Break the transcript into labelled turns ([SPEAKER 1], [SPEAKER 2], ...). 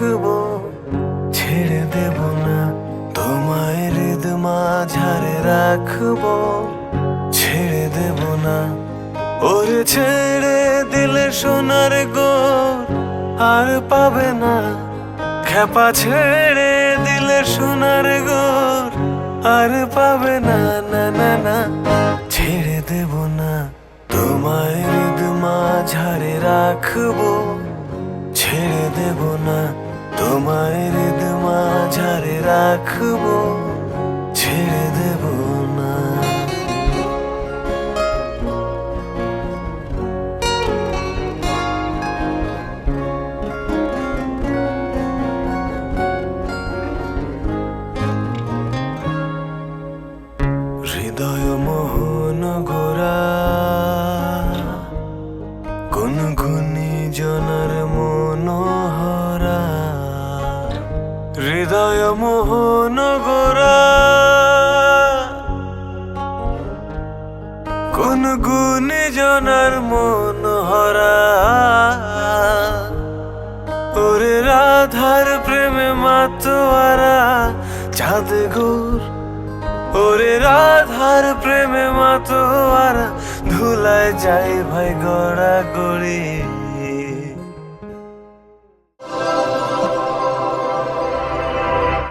[SPEAKER 1] রাখবো, ছেড়ে দেব না তোমায় হৃদ মাঝারে রাখবো, ছেড়ে দেব না। ওরে ছেড়ে দিলে সোনার গোর আর পাবে না, খেপা ছেড়ে দিলে সোনার গোর আর পাবে না, না না না। ছেড়ে দেব না তোমায় হৃদ মাঝারে রাখবো, ছেড়ে দেব না তোমায় হৃদ মাঝারে রাখবো, ছেড়ে দেব না। হৃদয় মোহন গোরা কোন গুণী জনার মনোহরা, হৃদয় মোহন গোরা কোন গুণী জনার মনোহরা। ওরে রাধার প্রেমে মাতোয়ারা চাঁদ গোর, ওরে রাধার প্রেমে মাতোয়ারা ধুলায় যাই ভাই গড়া গড়ি।